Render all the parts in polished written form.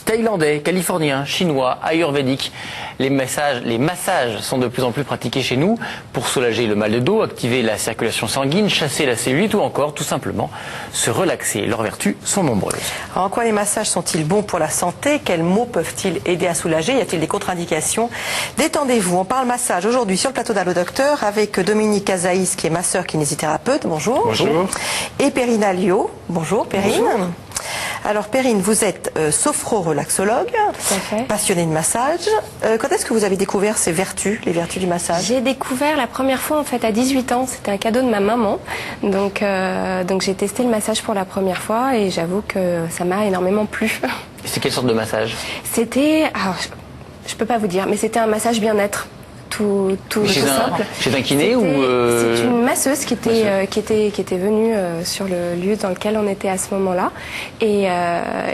Thaïlandais, californiens, chinois, ayurvédiques, les massages sont de plus en plus pratiqués chez nous pour soulager le mal de dos, activer la circulation sanguine, chasser la cellulite ou encore tout simplement se relaxer. Leurs vertus sont nombreuses. Alors, en quoi les massages sont-ils bons pour la santé? Quels maux peuvent-ils aider à soulager? Y a-t-il des contre-indications? Détendez-vous, on parle massage aujourd'hui sur le plateau d'Allo Docteur avec Dominique Azaïs qui est masseur kinésithérapeute. Bonjour. Bonjour. Et Perrine Alliot. Bonjour Perrine. Bonjour. Alors Perrine, vous êtes sophro-relaxologue, passionnée de massage. Quand est-ce que vous avez découvert ces vertus, les vertus du massage? J'ai découvert la première fois en fait à 18 ans, c'était un cadeau de ma maman. Donc j'ai testé le massage pour la première fois et j'avoue que ça m'a énormément plu. C'est quelle sorte de massage? C'était, alors je peux pas vous dire, mais c'était un massage bien-être. Tout simple. Chez un kiné ou C'est une masseuse qui était venue sur le lieu dans lequel on était à ce moment-là et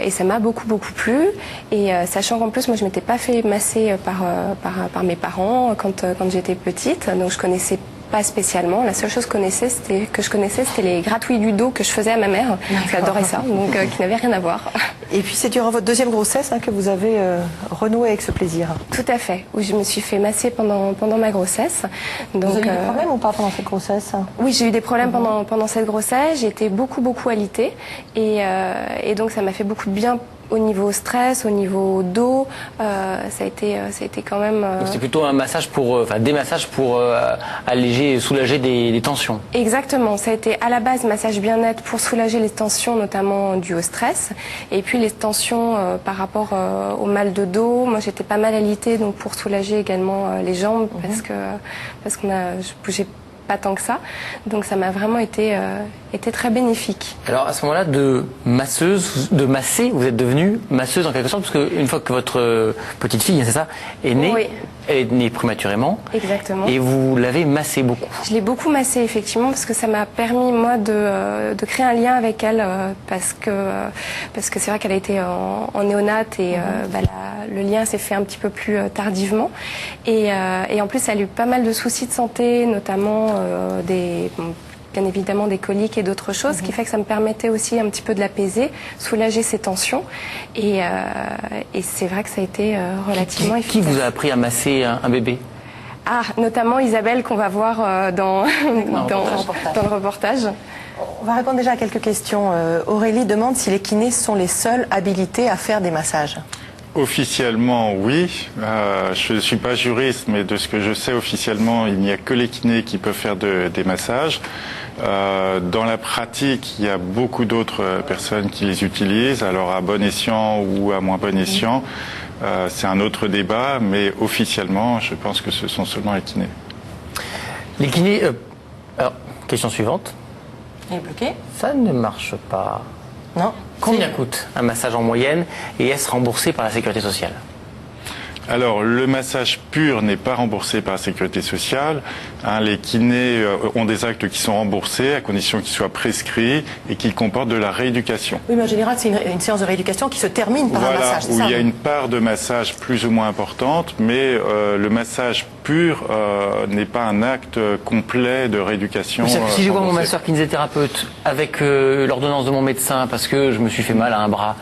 ça m'a beaucoup plu et sachant qu'en plus moi je m'étais pas fait masser par mes parents quand j'étais petite, donc je connaissais pas spécialement. La seule chose que je connaissais c'était les gratouilles du dos que je faisais à ma mère. J'adorais ça, donc qui n'avait rien à voir. Et puis c'est durant votre deuxième grossesse que vous avez renoué avec ce plaisir. Tout à fait, où je me suis fait masser pendant ma grossesse. Donc, vous avez eu des problèmes ou pas pendant cette grossesse? Oui, j'ai eu des problèmes pendant cette grossesse. J'ai été beaucoup alitée et donc ça m'a fait beaucoup de bien. Au niveau stress, au niveau dos, ça a été quand même. C'est plutôt un massage des massages pour alléger, soulager des tensions. Exactement. Ça a été à la base massage bien-être pour soulager les tensions, notamment dues au stress, et puis les tensions par rapport au mal de dos. Moi, j'étais pas mal alitée, donc pour soulager également les jambes, parce que je bougeais pas tant que ça, donc ça m'a vraiment été très bénéfique. Alors à ce moment-là, de masser, vous êtes devenue masseuse en quelque sorte, parce qu'une fois que votre petite fille, c'est ça, est née, oui. Elle est née prématurément. Exactement. Et vous l'avez massée beaucoup. Je l'ai beaucoup massée effectivement parce que ça m'a permis moi de créer un lien avec elle parce que c'est vrai qu'elle a été en néonate et le lien s'est fait un petit peu plus tardivement et en plus elle a eu pas mal de soucis de santé, notamment bien évidemment des coliques et d'autres choses, ce qui fait que ça me permettait aussi un petit peu de l'apaiser, soulager ses tensions. Et c'est vrai que ça a été relativement efficace. Qui vous a appris à masser un bébé? Ah, notamment Isabelle qu'on va voir dans le reportage. On va répondre déjà à quelques questions. Aurélie demande si les kinés sont les seuls habilités à faire des massages. Officiellement, oui. Je ne suis pas juriste, mais de ce que je sais, officiellement, il n'y a que les kinés qui peuvent faire des massages. Dans la pratique, il y a beaucoup d'autres personnes qui les utilisent, alors à bon escient ou à moins bon escient. C'est un autre débat, mais officiellement, je pense que ce sont seulement les kinés. Les kinés... alors, question suivante. Il est bloqué? Ça ne marche pas. Non. Combien coûte un massage en moyenne et est-ce remboursé par la Sécurité sociale? Alors, le massage pur n'est pas remboursé par la Sécurité sociale. Les kinés ont des actes qui sont remboursés à condition qu'ils soient prescrits et qu'ils comportent de la rééducation. Oui, mais en général, c'est une séance de rééducation qui se termine par un massage. Où il y a une part de massage plus ou moins importante, mais le massage pur n'est pas un acte complet de rééducation. Si je vois mon masseur kinésithérapeute avec l'ordonnance de mon médecin parce que je me suis fait mal à un bras,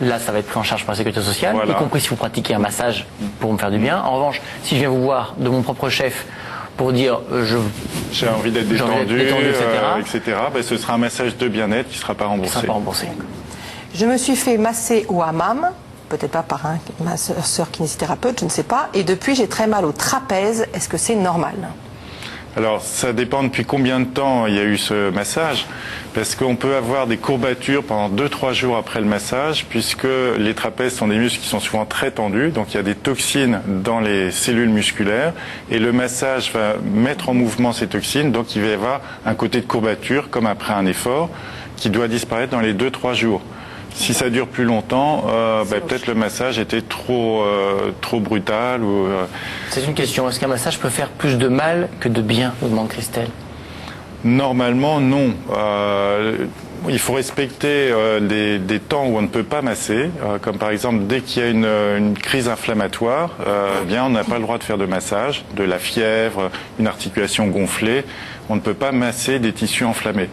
là, ça va être pris en charge par la Sécurité sociale, y compris si vous pratiquez un massage pour me faire du bien. En revanche, si je viens vous voir de mon propre chef pour dire j'ai envie d'être détendu, etc., ce sera un massage de bien-être qui ne sera pas remboursé. Qui sera pas remboursé. Je me suis fait masser au hammam, peut-être pas par un masseur kinésithérapeute, je ne sais pas, et depuis j'ai très mal au trapèze. Est-ce que c'est normal? Alors, ça dépend depuis combien de temps il y a eu ce massage, parce qu'on peut avoir des courbatures pendant 2-3 jours après le massage, puisque les trapèzes sont des muscles qui sont souvent très tendus, donc il y a des toxines dans les cellules musculaires, et le massage va mettre en mouvement ces toxines, donc il va y avoir un côté de courbature, comme après un effort, qui doit disparaître dans les 2-3 jours. Si ça dure plus longtemps, peut-être le massage était trop brutal. C'est une question. Est-ce qu'un massage peut faire plus de mal que de bien, vous demande Christelle? Normalement, non. Il faut respecter des temps où on ne peut pas masser, comme par exemple dès qu'il y a une crise inflammatoire, on n'a pas le droit de faire de massage, de la fièvre, une articulation gonflée. On ne peut pas masser des tissus enflammés.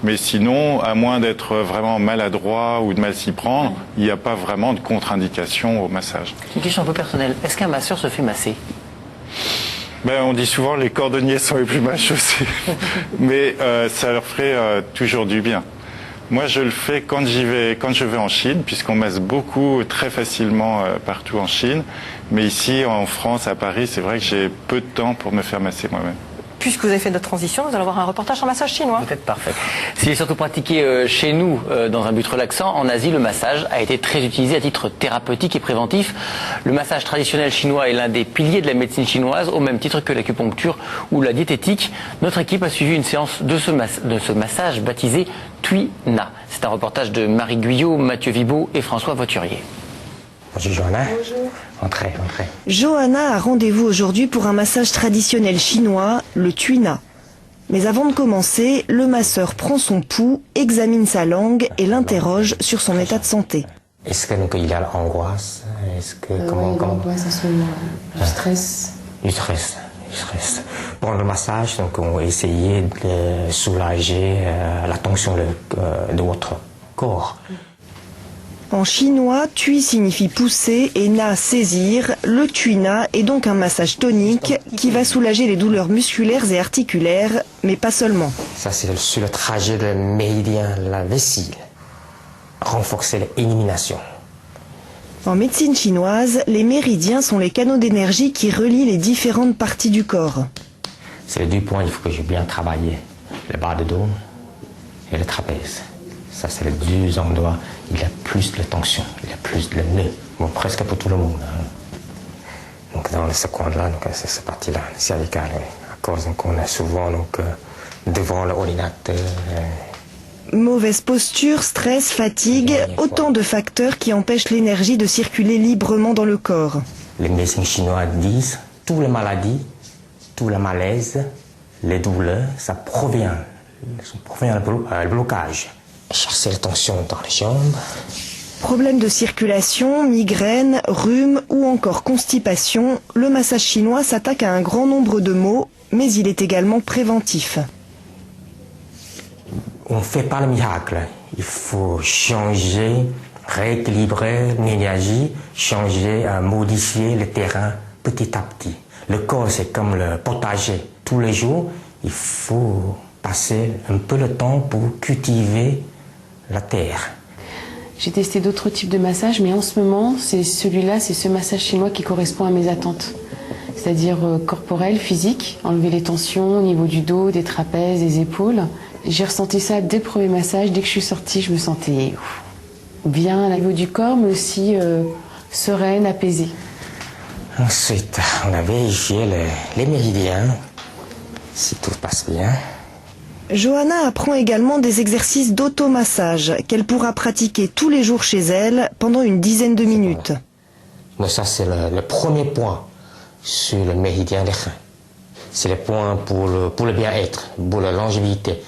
Mais sinon, à moins d'être vraiment maladroit ou de mal s'y prendre, il n'y a pas vraiment de contre-indication au massage. Une question un peu personnelle. Est-ce qu'un masseur se fait masser ? On dit souvent les cordonniers sont les plus mal chaussés, mais ça leur ferait toujours du bien. Moi, je le fais quand je vais en Chine, puisqu'on masse beaucoup, très facilement partout en Chine. Mais ici, en France, à Paris, c'est vrai que j'ai peu de temps pour me faire masser moi-même. Puisque vous avez fait notre transition, nous allons voir un reportage sur massage chinois. Peut-être parfait. S'il est surtout pratiqué chez nous dans un but relaxant, en Asie, le massage a été très utilisé à titre thérapeutique et préventif. Le massage traditionnel chinois est l'un des piliers de la médecine chinoise, au même titre que l'acupuncture ou la diététique. Notre équipe a suivi une séance de ce massage baptisé Tui Na. C'est un reportage de Marie Guyot, Mathieu Vibaud et François Voiturier. Bonjour Johanna. Bonjour. Entrez. Johanna a rendez-vous aujourd'hui pour un massage traditionnel chinois, le Tui Na. Mais avant de commencer, le masseur prend son pouls, examine sa langue et l'interroge sur son état de santé. Est-ce qu'il y a l'angoisse? Est-ce que l'angoisse à ce moment, du stress. Du stress. Pour le massage, donc, on va essayer de soulager la tension de votre corps. En chinois, Tui signifie pousser et Na saisir. Le Tui Na est donc un massage tonique qui va soulager les douleurs musculaires et articulaires, mais pas seulement. Ça, c'est sur le trajet de méridien, la vessie. Renforcer l'élimination. En médecine chinoise, les méridiens sont les canaux d'énergie qui relient les différentes parties du corps. C'est les 2 points, il faut que j'ai bien travaillé. Le bas de dos et le trapèze. Ça, c'est les 2 endroits où il y a plus de tension, il y a plus de nœud. Bon, presque pour tout le monde. Donc, dans ce coin-là, c'est cette partie-là, cervicale, oui. À cause qu'on est souvent devant l'ordinateur. Mauvaise posture, stress, fatigue, autant de facteurs qui empêchent l'énergie de circuler librement dans le corps. Les médecins chinois disent toutes les maladies, tout le malaise, les douleurs, ça provient du blocage. Chasser la tension dans les jambes. Problèmes de circulation, migraine, rhume ou encore constipation, le massage chinois s'attaque à un grand nombre de maux, mais il est également préventif. On ne fait pas le miracle. Il faut changer, rééquilibrer l'énergie, modifier le terrain petit à petit. Le corps, c'est comme le potager. Tous les jours, il faut passer un peu de temps pour cultiver la terre. J'ai testé d'autres types de massages, mais en ce moment, c'est ce massage chinois qui correspond à mes attentes. C'est-à-dire corporel, physique, enlever les tensions au niveau du dos, des trapèzes, des épaules. J'ai ressenti ça dès le premier massage. Dès que je suis sortie, je me sentais bien au niveau du corps, mais aussi sereine, apaisée. Ensuite, on a vérifié les méridiens, si tout passe bien. Johanna apprend également des exercices d'automassage qu'elle pourra pratiquer tous les jours chez elle pendant une dizaine de minutes. Donc ça, c'est le premier point sur le méridien des reins. C'est le point pour le bien-être, pour la longévité.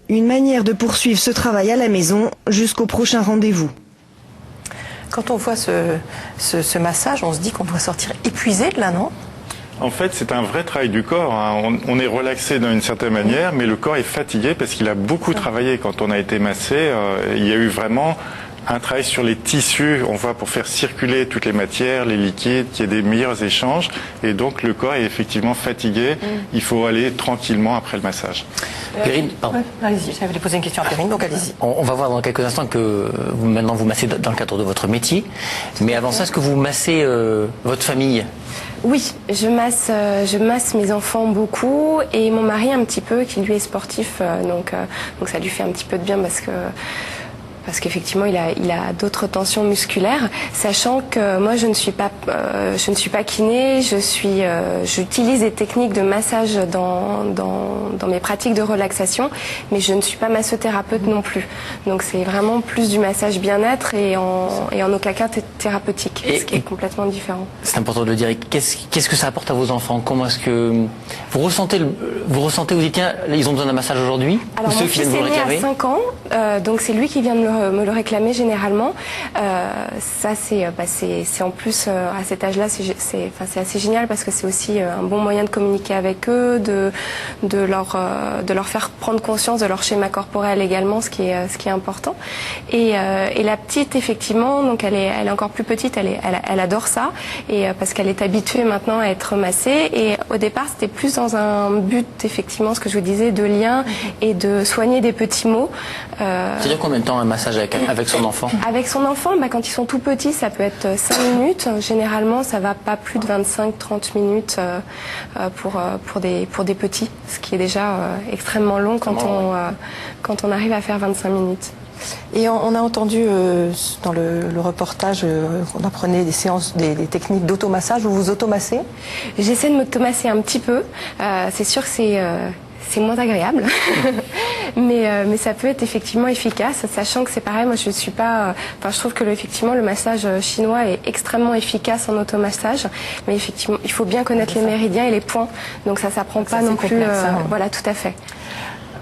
Une manière de poursuivre ce travail à la maison jusqu'au prochain rendez-vous. Quand on voit ce massage, on se dit qu'on doit sortir épuisé de là, non ? En fait, c'est un vrai travail du corps. On est relaxé d'une certaine manière, mais le corps est fatigué parce qu'il a beaucoup travaillé. Quand on a été massé, il y a eu vraiment un travail sur les tissus. On voit pour faire circuler toutes les matières, les liquides, qu'il y ait des meilleurs échanges. Et donc, le corps est effectivement fatigué. Il faut aller tranquillement après le massage. Perrine, pardon. Allez-y, j'avais poser une question à Perrine, donc allez-y. On va voir dans quelques instants que maintenant vous massez dans le cadre de votre métier. Mais avant ça, est-ce que vous massez votre famille ? Oui, je masse mes enfants beaucoup et mon mari un petit peu, qui lui est sportif, donc ça lui fait un petit peu de bien parce qu'effectivement il a d'autres tensions musculaires, sachant que moi je ne suis pas kiné, j'utilise des techniques de massage dans mes pratiques de relaxation, mais je ne suis pas massothérapeute non plus. Donc c'est vraiment plus du massage bien-être et en aucun cas thérapeutique, ce qui est complètement différent. C'est important de le dire. Qu'est-ce que ça apporte à vos enfants? Comment est-ce que vous ressentez, vous dites tiens, ils ont besoin d'un massage aujourd'hui? Alors mon fils est né à 5 ans, donc c'est lui qui vient de me le me le réclamer généralement. Ça, c'est en plus, à cet âge-là, c'est assez génial parce que c'est aussi un bon moyen de communiquer avec eux, de leur faire prendre conscience de leur schéma corporel également, ce qui est important. Et la petite, effectivement, donc elle est encore plus petite, elle adore ça, et parce qu'elle est habituée maintenant à être massée. Et au départ, c'était plus dans un but, effectivement, ce que je vous disais, de lien et de soigner des petits mots. C'est-à-dire combien de temps un massage avec son enfant? Avec son enfant, quand ils sont tout petits, ça peut être 5 minutes. Généralement, ça va pas plus de 25-30 minutes pour des petits, ce qui est déjà extrêmement long quand on arrive à faire 25 minutes. Et on a entendu dans le reportage, on apprenait des séances, des techniques d'automassage. Vous vous automassez? J'essaie de m'automasser un petit peu. C'est sûr que c'est moins agréable, mais ça peut être effectivement efficace, sachant que c'est pareil. Moi, je suis pas. Je trouve que effectivement le massage chinois est extrêmement efficace en automassage, mais effectivement, il faut bien connaître les méridiens et les points. Donc ça s'apprend pas non plus. Voilà, tout à fait.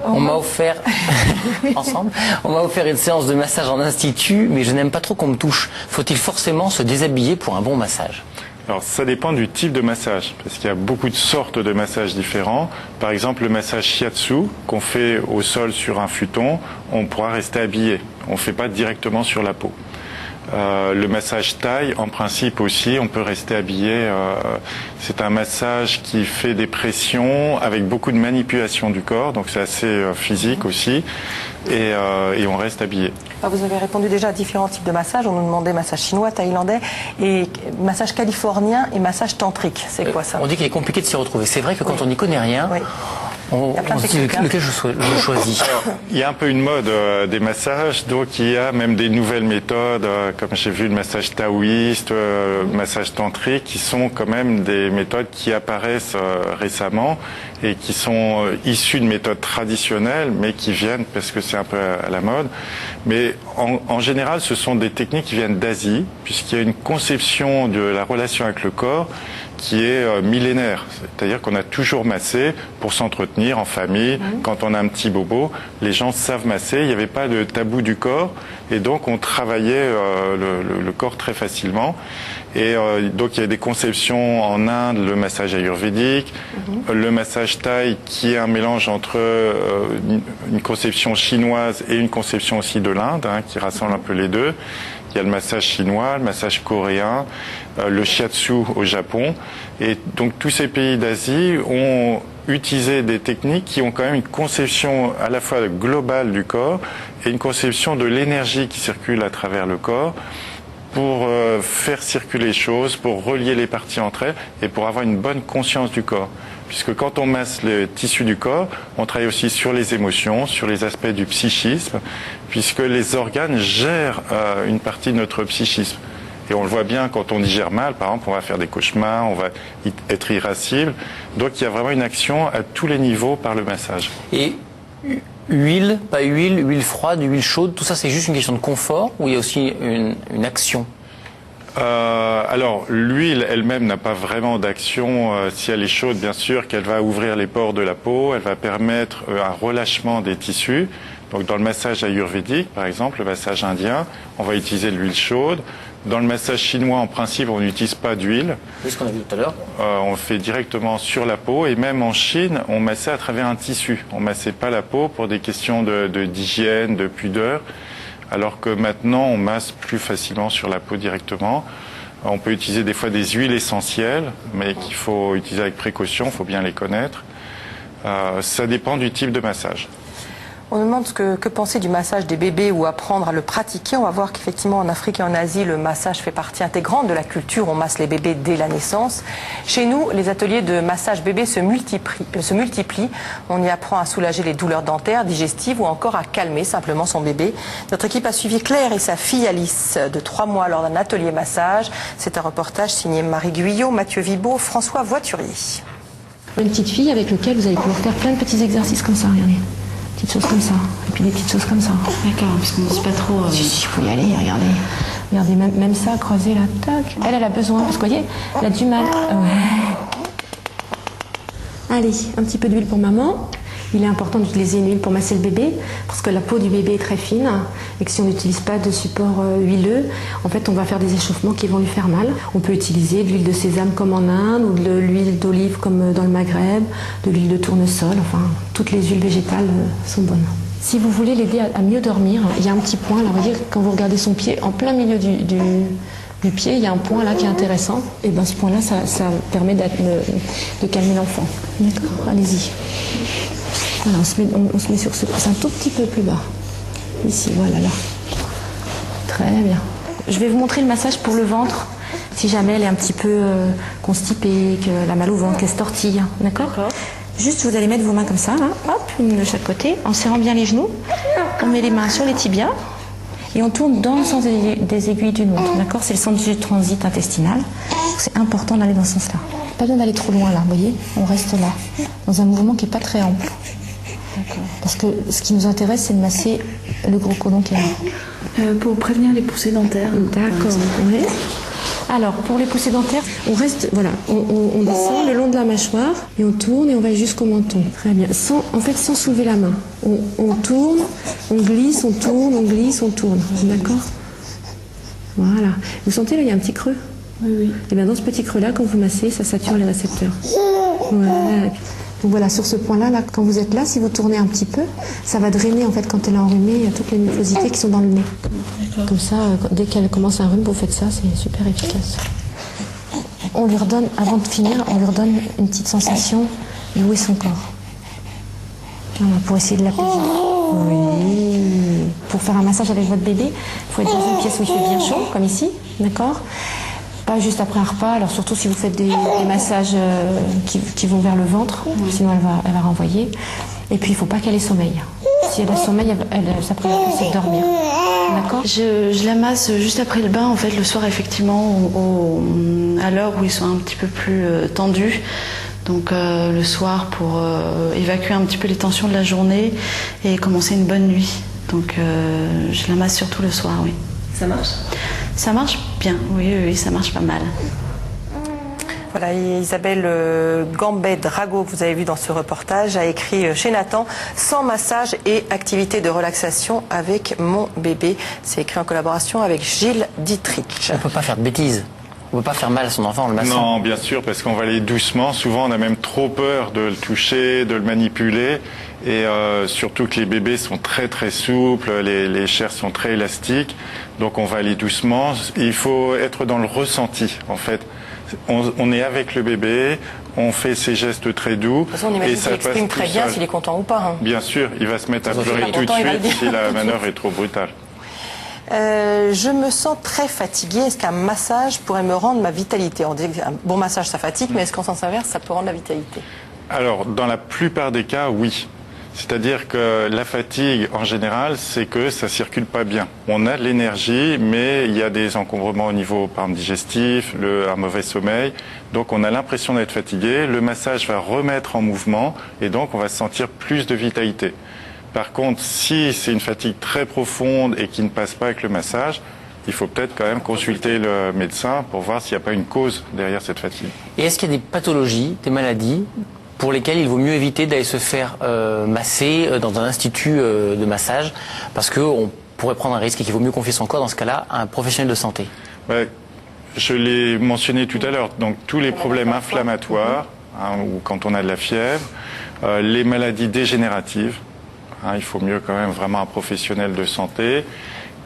On m'a offert, ensemble, on m'a offert une séance de massage en institut, mais je n'aime pas trop qu'on me touche. Faut-il forcément se déshabiller pour un bon massage? Alors ça dépend du type de massage, parce qu'il y a beaucoup de sortes de massages différents. Par exemple, le massage shiatsu qu'on fait au sol sur un futon, on pourra rester habillé. On ne fait pas directement sur la peau. Le massage thaï, en principe aussi, on peut rester habillé. C'est un massage qui fait des pressions avec beaucoup de manipulation du corps, donc c'est assez physique aussi, et on reste habillé. Vous avez répondu déjà à différents types de massages. On nous demandait massage chinois, thaïlandais, et massage californien et massage tantrique. C'est quoi ça? On dit qu'il est compliqué de s'y retrouver. C'est vrai que quand on n'y connaît rien, on se dit lequel je choisis. Alors, il y a un peu une mode des massages, donc il y a même des nouvelles méthodes, comme j'ai vu le massage taoïste, le massage tantrique, qui sont quand même des méthodes qui apparaissent récemment et qui sont issues de méthodes traditionnelles, mais qui viennent parce que c'est un peu à la mode. Mais en général, ce sont des techniques qui viennent d'Asie, puisqu'il y a une conception de la relation avec le corps qui est millénaire. C'est-à-dire qu'on a toujours massé pour s'entretenir en famille. Quand on a un petit bobo, les gens savent masser. Il n'y avait pas de tabou du corps. Et donc, on travaillait le corps très facilement. Et donc, il y a des conceptions en Inde, le massage ayurvédique, le massage thaï, qui est un mélange entre une conception chinoise et une conception aussi de l'Inde, qui rassemble un peu les deux. Il y a le massage chinois, le massage coréen, le shiatsu au Japon. Et donc tous ces pays d'Asie ont utilisé des techniques qui ont quand même une conception à la fois globale du corps et une conception de l'énergie qui circule à travers le corps pour faire circuler les choses, pour relier les parties entre elles et pour avoir une bonne conscience du corps. Puisque quand on masse le tissu du corps, on travaille aussi sur les émotions, sur les aspects du psychisme, puisque les organes gèrent une partie de notre psychisme. Et on le voit bien quand on digère mal, par exemple, on va faire des cauchemars, on va être irascible. Donc il y a vraiment une action à tous les niveaux par le massage. Et huile, pas huile, huile froide, huile chaude, tout ça c'est juste une question de confort ou il y a aussi une action? Alors, l'huile elle-même n'a pas vraiment d'action. Si elle est chaude, bien sûr qu'elle va ouvrir les pores de la peau, elle va permettre un relâchement des tissus. Donc, dans le massage ayurvédique, par exemple, le massage indien, on va utiliser de l'huile chaude. Dans le massage chinois, en principe, on n'utilise pas d'huile. C'est ce qu'on a vu tout à l'heure. On le fait directement sur la peau. Et même en Chine, on massait à travers un tissu. On massait pas la peau pour des questions d'hygiène, de pudeur. Alors que maintenant, on masse plus facilement sur la peau directement. On peut utiliser des fois des huiles essentielles, mais qu'il faut utiliser avec précaution, il faut bien les connaître. Ça dépend du type de massage. On nous demande que penser du massage des bébés ou apprendre à le pratiquer. On va voir qu'effectivement en Afrique et en Asie, le massage fait partie intégrante de la culture. On masse les bébés dès la naissance. Chez nous, les ateliers de massage bébé se multiplient. On y apprend à soulager les douleurs dentaires, digestives ou encore à calmer simplement son bébé. Notre équipe a suivi Claire et sa fille Alice de 3 mois lors d'un atelier massage. C'est un reportage signé Marie Guyot, Mathieu Vibaud, François Voiturier. Une petite fille avec laquelle vous allez pouvoir faire plein de petits exercices comme ça, regardez. Petites choses comme ça, et puis des petites choses comme ça. D'accord, parce qu'on ne sait pas trop... Si, il faut y aller, regardez. Regardez, même ça, croiser là, tac. Elle a besoin, parce que vous voyez, elle a du mal. Ouais. Allez, un petit peu d'huile pour maman. Il est important d'utiliser une huile pour masser le bébé parce que la peau du bébé est très fine et que si on n'utilise pas de support huileux, en fait on va faire des échauffements qui vont lui faire mal. On peut utiliser de l'huile de sésame comme en Inde ou de l'huile d'olive comme dans le Maghreb, de l'huile de tournesol, enfin toutes les huiles végétales sont bonnes. Si vous voulez l'aider à mieux dormir, il y a un petit point là, vous voyez, quand vous regardez son pied, en plein milieu du pied, il y a un point là qui est intéressant. Et bien ce point-là, ça permet de calmer l'enfant. D'accord, allez-y. Voilà, on se met sur ce point, un tout petit peu plus bas. Ici, voilà, là. Très bien. Je vais vous montrer le massage pour le ventre, si jamais elle est un petit peu constipée, qu'elle a mal au ventre, qu'elle se tortille. D'accord. Juste, vous allez mettre vos mains comme ça, là. Hop, une de chaque côté, en serrant bien les genoux. On met les mains sur les tibias. Et on tourne dans le sens des aiguilles d'une montre, d'accord? C'est le sens du transit intestinal. C'est important d'aller dans ce sens-là. Pas besoin d'aller trop loin là, vous voyez? On reste là, dans un mouvement qui n'est pas très ample. Parce que ce qui nous intéresse, c'est de masser le gros côlon qui est là. Pour prévenir les poussées dentaires. D'accord, oui. Alors, pour les poussées dentaires, on reste, voilà, on descend le long de la mâchoire et on tourne et on va jusqu'au menton. Très bien. Sans soulever la main. On tourne, on glisse, on tourne, on glisse, on tourne. D'accord? Voilà. Vous sentez là, il y a un petit creux? Oui. Et bien dans ce petit creux-là, quand vous massez, ça sature les récepteurs. Voilà. Donc voilà, sur ce point-là, là, quand vous êtes là, si vous tournez un petit peu, ça va drainer en fait quand elle est enrhumée, il y a toutes les mucosités qui sont dans le nez. Comme ça, dès qu'elle commence un rhume, vous faites ça, c'est super efficace. On lui redonne, avant de finir, on lui redonne une petite sensation d'où est son corps. Voilà, pour essayer de l'apaiser. Oui. Pour faire un massage avec votre bébé, il faut être dans une pièce où il fait bien chaud, comme ici, d'accord? Pas juste après un repas, alors surtout si vous faites des massages qui vont vers le ventre, sinon elle va renvoyer. Et puis il ne faut pas qu'elle ait sommeil. Si elle a sommeil, sa priorité c'est de dormir. D'accord? Je la masse juste après le bain, en fait, le soir, effectivement, à l'heure où ils sont un petit peu plus tendus. Donc le soir pour évacuer un petit peu les tensions de la journée et commencer une bonne nuit. Donc je la masse surtout le soir, oui. Ça marche? Ça marche bien, oui, ça marche pas mal. Voilà, Isabelle Gambet-Drago, que vous avez vu dans ce reportage, a écrit chez Nathan « Sans massage et activité de relaxation avec mon bébé ». C'est écrit en collaboration avec Gilles Dietrich. On ne peut pas faire de bêtises. On ne peut pas faire mal à son enfant en le massant. Non, bien sûr, parce qu'on va aller doucement. Souvent, on a même trop peur de le toucher, de le manipuler. Et surtout que les bébés sont très très souples, les chairs sont très élastiques. Donc on va aller doucement. Il faut être dans le ressenti, en fait. On est avec le bébé, on fait ces gestes très doux. De toute façon, on imagine qu'il exprime très bien s'il est content ou pas. Hein. Bien sûr, il va se mettre à pleurer tout de suite si la manœuvre est trop brutale. Je me sens très fatiguée. Est-ce qu'un massage pourrait me rendre ma vitalité? On dit qu'un bon massage, ça fatigue, mais est-ce qu'en sens inverse, ça peut rendre la vitalité? Alors, dans la plupart des cas, oui. C'est-à-dire que la fatigue, en général, c'est que ça circule pas bien. On a de l'énergie, mais il y a des encombrements au niveau, par exemple, digestif, un mauvais sommeil. Donc, on a l'impression d'être fatigué. Le massage va remettre en mouvement et donc, on va sentir plus de vitalité. Par contre, si c'est une fatigue très profonde et qui ne passe pas avec le massage, il faut peut-être quand même consulter le médecin pour voir s'il n'y a pas une cause derrière cette fatigue. Et est-ce qu'il y a des pathologies, des maladies pour lesquelles il vaut mieux éviter d'aller se faire masser dans un institut de massage parce qu'on pourrait prendre un risque et qu'il vaut mieux confier son corps dans ce cas-là à un professionnel de santé? Je l'ai mentionné tout à l'heure, donc tous les problèmes inflammatoires, ou quand on a de la fièvre, les maladies dégénératives, il faut mieux quand même vraiment un professionnel de santé,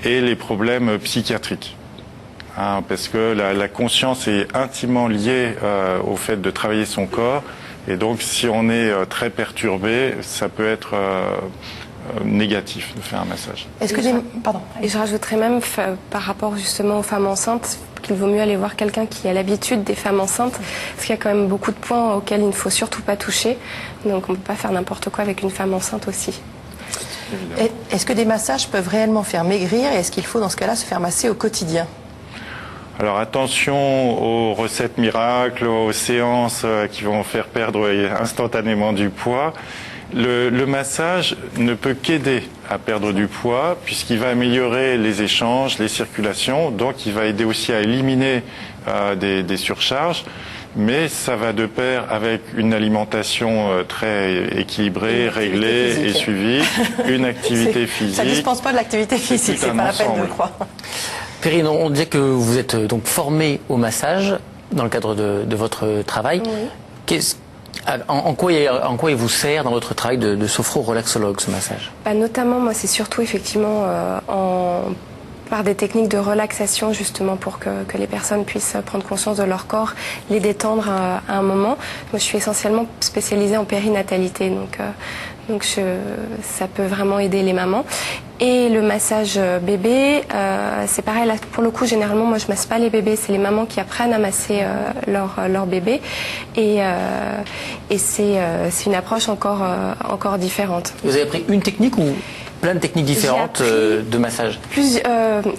et les problèmes psychiatriques. Parce que la conscience est intimement liée au fait de travailler son corps. Et donc, si on est très perturbé, ça peut être négatif de faire un massage. Est-ce que Pardon. Et je rajouterais même, par rapport justement aux femmes enceintes, qu'il vaut mieux aller voir quelqu'un qui a l'habitude des femmes enceintes, parce qu'il y a quand même beaucoup de points auxquels il ne faut surtout pas toucher. Donc, on ne peut pas faire n'importe quoi avec une femme enceinte aussi. Est-ce que des massages peuvent réellement faire maigrir et est-ce qu'il faut dans ce cas-là se faire masser au quotidien? Alors attention aux recettes miracles, aux séances qui vont faire perdre instantanément du poids. Le massage ne peut qu'aider à perdre du poids, puisqu'il va améliorer les échanges, les circulations, donc il va aider aussi à éliminer des surcharges. Mais ça va de pair avec une alimentation très équilibrée, réglée et suivie, une activité physique. Ça ne dispense pas de l'activité physique, c'est pas la peine de le croire. Perrine, on disait que vous êtes donc formée au massage dans le cadre de votre travail. Oui. En quoi il vous sert dans votre travail de sophro-relaxologue, ce massage? Notamment, moi, c'est surtout effectivement par des techniques de relaxation, justement, pour que les personnes puissent prendre conscience de leur corps, les détendre à un moment. Moi, je suis essentiellement spécialisée en périnatalité, donc ça peut vraiment aider les mamans. Et le massage bébé, c'est pareil, là, pour le coup, généralement, moi, je masse pas les bébés, c'est les mamans qui apprennent à masser leur bébé. Et c'est une approche encore différente. Vous avez appris une technique ou plein de techniques différentes de massage?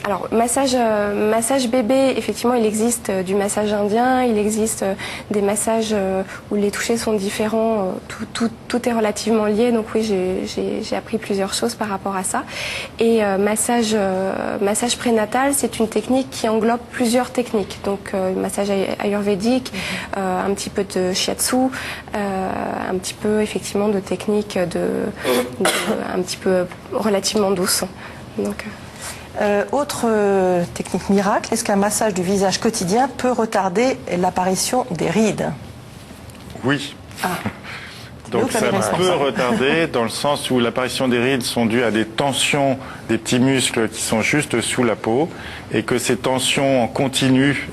Alors, massage bébé, effectivement, il existe du massage indien, il existe des massages où les touchés sont différents, tout est relativement lié, donc oui, j'ai appris plusieurs choses par rapport à ça. Et massage prénatal, c'est une technique qui englobe plusieurs techniques, donc massage ayurvédique, un petit peu de shiatsu, un petit peu effectivement de techniques un petit peu relativement douce. Donc, autre technique miracle, est-ce qu'un massage du visage quotidien peut retarder l'apparition des rides? Oui. Donc ça peut retarder dans le sens où l'apparition des rides sont dues à des tensions des petits muscles qui sont juste sous la peau et que ces tensions en continu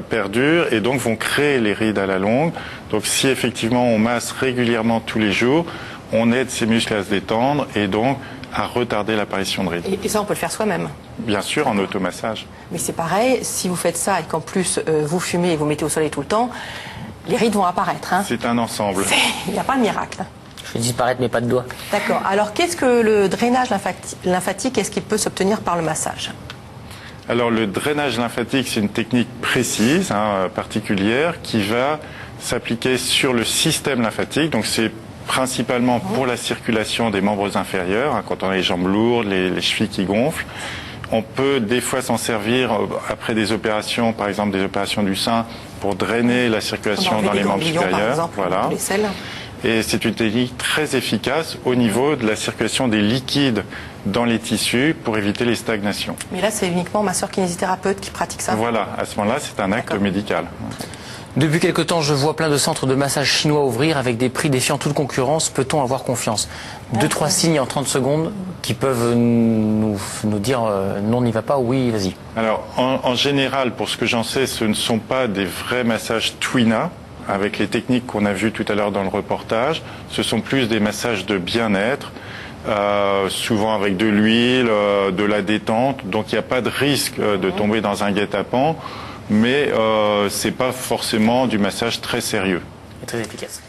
perdurent et donc vont créer les rides à la longue. Donc si effectivement on masse régulièrement tous les jours, on aide ces muscles à se détendre et donc à retarder l'apparition de rides. Et ça, on peut le faire soi-même? Bien sûr, en automassage. Mais c'est pareil, si vous faites ça et qu'en plus vous fumez et vous mettez au soleil tout le temps, les rides vont apparaître. Hein. C'est un ensemble. Il n'y a pas de miracle. Je vais disparaître mais pas de doigts. D'accord. Alors qu'est-ce que le drainage lymphatique, est-ce qu'il peut s'obtenir par le massage? Alors le drainage lymphatique, c'est une technique précise, particulière, qui va s'appliquer sur le système lymphatique. Donc c'est principalement pour la circulation des membres inférieurs, quand on a les jambes lourdes, les chevilles qui gonflent. On peut des fois s'en servir après des opérations, par exemple des opérations du sein, pour drainer la circulation dans les membres supérieurs. Par exemple, voilà. Les selles. Et c'est une technique très efficace au niveau de la circulation des liquides dans les tissus pour éviter les stagnations. Mais là, c'est uniquement ma sœur kinésithérapeute qui pratique ça? Voilà, à ce moment-là, c'est un acte médical. Depuis quelque temps, je vois plein de centres de massage chinois ouvrir avec des prix défiant toute concurrence. Peut-on avoir confiance? 2-3 signes en 30 secondes qui peuvent nous dire non, on n'y va pas, oui, vas-y. Alors, en général, pour ce que j'en sais, ce ne sont pas des vrais massages Twina, avec les techniques qu'on a vues tout à l'heure dans le reportage. Ce sont plus des massages de bien-être, souvent avec de l'huile, de la détente. Donc, il n'y a pas de risque de tomber dans un guet-apens. Mais c'est pas forcément du massage très sérieux. Et très efficace.